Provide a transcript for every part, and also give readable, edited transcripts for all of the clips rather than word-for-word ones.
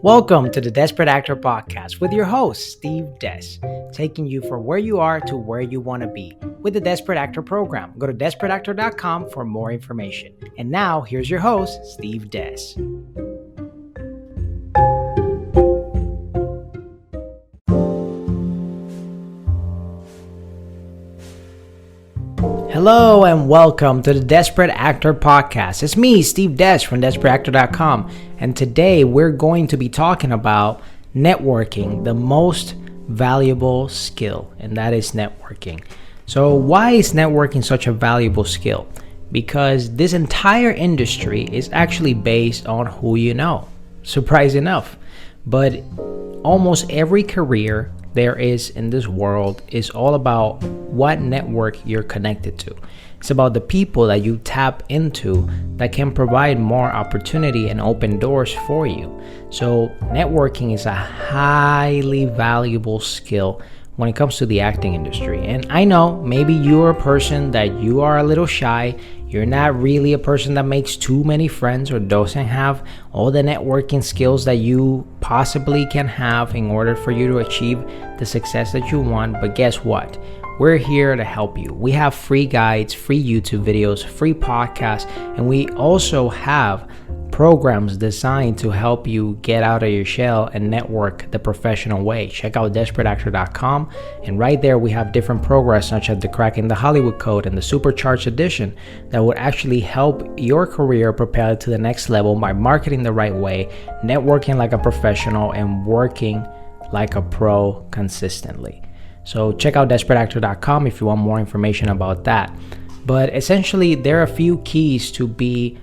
Welcome to the Dezperate Actor Podcast with your host, Steve Des, taking you from where you are to where you want to be with the Dezperate Actor program. Go to dezperateactor.com for more information. And now, here's your host, Steve Des. Hello and welcome to the Dezperate Actor Podcast. It's me, Steve Des from dezperateactor.com, and today we're going to be talking about networking, the most valuable skill, and that is networking. So why is networking such a valuable skill? Because this entire industry is actually based on who you know. Surprise enough. But almost every career there is in this world is all about what network you're connected to. It's about the people that you tap into that can provide more opportunity and open doors for you. So networking is a highly valuable skill when it comes to the acting industry. And I know maybe you're a person that you are a little shy. You're not really a person that makes too many friends or doesn't have all the networking skills that you possibly can have in order for you to achieve the success that you want. But guess what? We're here to help you. We have free guides, free YouTube videos, free podcasts, and we also have programs designed to help you get out of your shell and network the professional way. Check out dezperateactor.com, and right there we have different programs such as the Cracking the Hollywood Code and the Supercharged Edition that would actually help your career propel to the next level by marketing the right way, networking like a professional, and working like a pro consistently. So check out dezperateactor.com if you want more information about that. But essentially, there are a few keys to be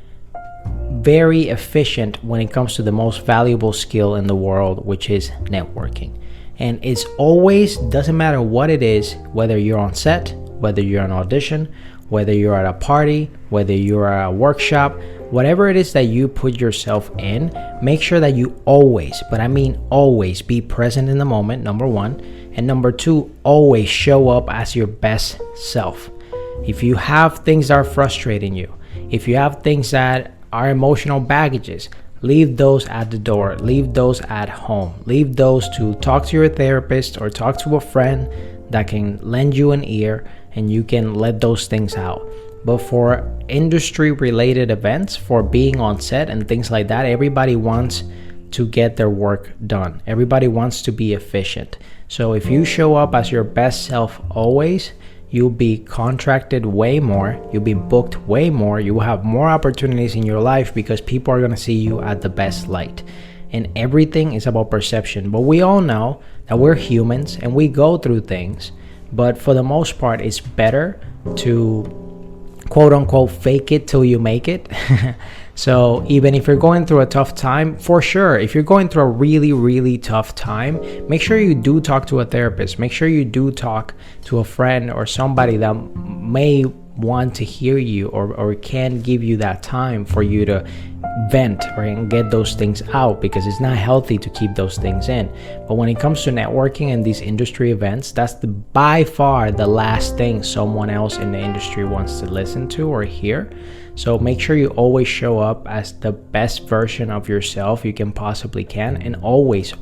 very efficient when it comes to the most valuable skill in the world, which is networking. And it's always, doesn't matter what it is, whether you're on set, whether you're on audition, whether you're at a party, whether you're at a workshop, whatever it is that you put yourself in, make sure that you always, but I mean always, be present in the moment, number one. And number two, always show up as your best self. If you have things that are frustrating you, if you have things that are emotional baggages, leave those at the door, leave those at home, leave those to talk to your therapist or talk to a friend that can lend you an ear, and you can let those things out. But for industry related events, for being on set and things like that, everybody wants to get their work done. Everybody wants to be efficient. So if you show up as your best self always, you'll be contracted way more, you'll be booked way more, you will have more opportunities in your life because people are going to see you at the best light. And everything is about perception. But we all know that we're humans and we go through things. But for the most part, it's better to quote unquote fake it till you make it. So even if you're going through a tough time, for sure, if you're going through a really, really tough time, make sure you do talk to a therapist. Make sure you do talk to a friend or somebody that may want to hear you or can give you that time for you to vent or get those things out, because it's not healthy to keep those things in. But when it comes to networking and these industry events, that's by far the last thing someone else in the industry wants to listen to or hear. So make sure you always show up as the best version of yourself you can possibly can, and always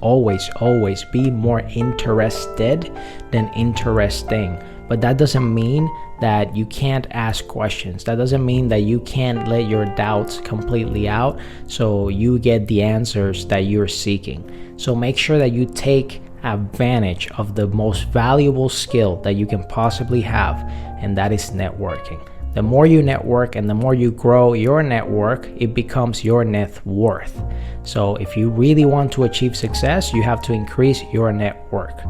be more interested than interesting. But that doesn't mean that you can't ask questions. That doesn't mean that you can't let your doubts completely out so you get the answers that you're seeking. So make sure that you take advantage of the most valuable skill that you can possibly have, and that is networking. The more you network and the more you grow your network, it becomes your net worth. So if you really want to achieve success, you have to increase your network.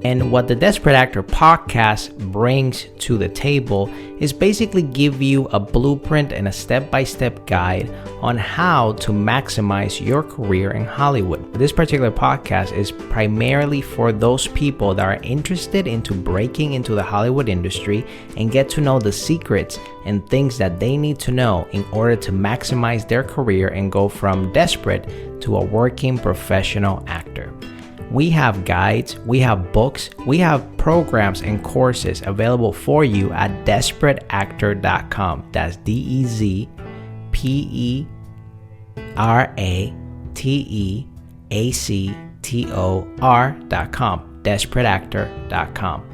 And what the Dezperate Actor Podcast brings to the table is basically give you a blueprint and a step-by-step guide on how to maximize your career in Hollywood. This particular podcast is primarily for those people that are interested into breaking into the Hollywood industry and get to know the secrets and things that they need to know in order to maximize their career and go from desperate to a working professional actor. we have guides, we have books, we have programs and courses available for you at dezperateactor.com. That's DezperateActor.com. Dezperateactor.com.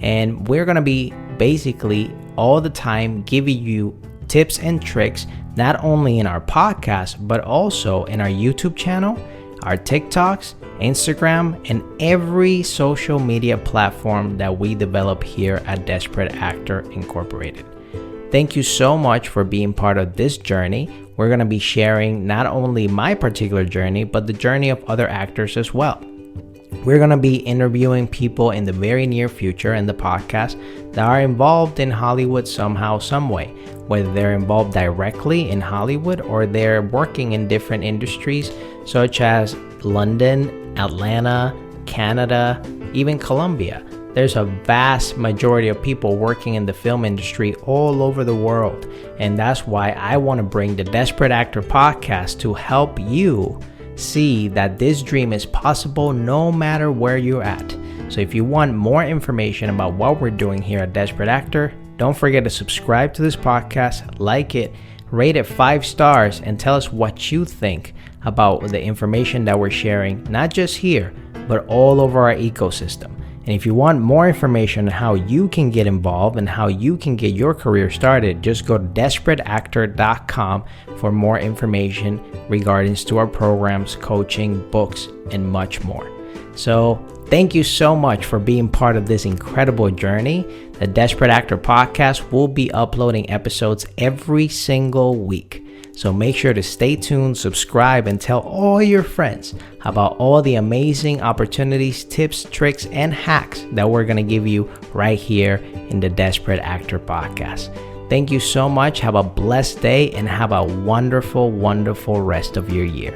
And we're going to be basically all the time giving you tips and tricks, not only in our podcast, but also in our YouTube channel, our TikToks, Instagram, and every social media platform that we develop here at Dezperate Actor Incorporated. Thank you so much for being part of this journey. We're going to be sharing not only my particular journey, but the journey of other actors as well. We're going to be interviewing people in the very near future in the podcast that are involved in Hollywood somehow, some way, whether they're involved directly in Hollywood or they're working in different industries such as London, Atlanta, Canada, even Colombia. There's a vast majority of people working in the film industry all over the world, and that's why I want to bring the Dezperate Actor Podcast to help you see that this dream is possible no matter where you're at. So if you want more information about what we're doing here at Dezperate Actor, don't forget to subscribe to this podcast, like it, rate it 5 stars, and tell us what you think about the information that we're sharing, not just here, but all over our ecosystem. And if you want more information on how you can get involved and how you can get your career started, just go to dezperateactor.com for more information regarding to our programs, coaching, books, and much more. So thank you so much for being part of this incredible journey. The Dezperate Actor Podcast will be uploading episodes every single week. So make sure to stay tuned, subscribe, and tell all your friends about all the amazing opportunities, tips, tricks, and hacks that we're going to give you right here in the Dezperate Actor Podcast. Thank you so much. Have a blessed day and have a wonderful, wonderful rest of your year.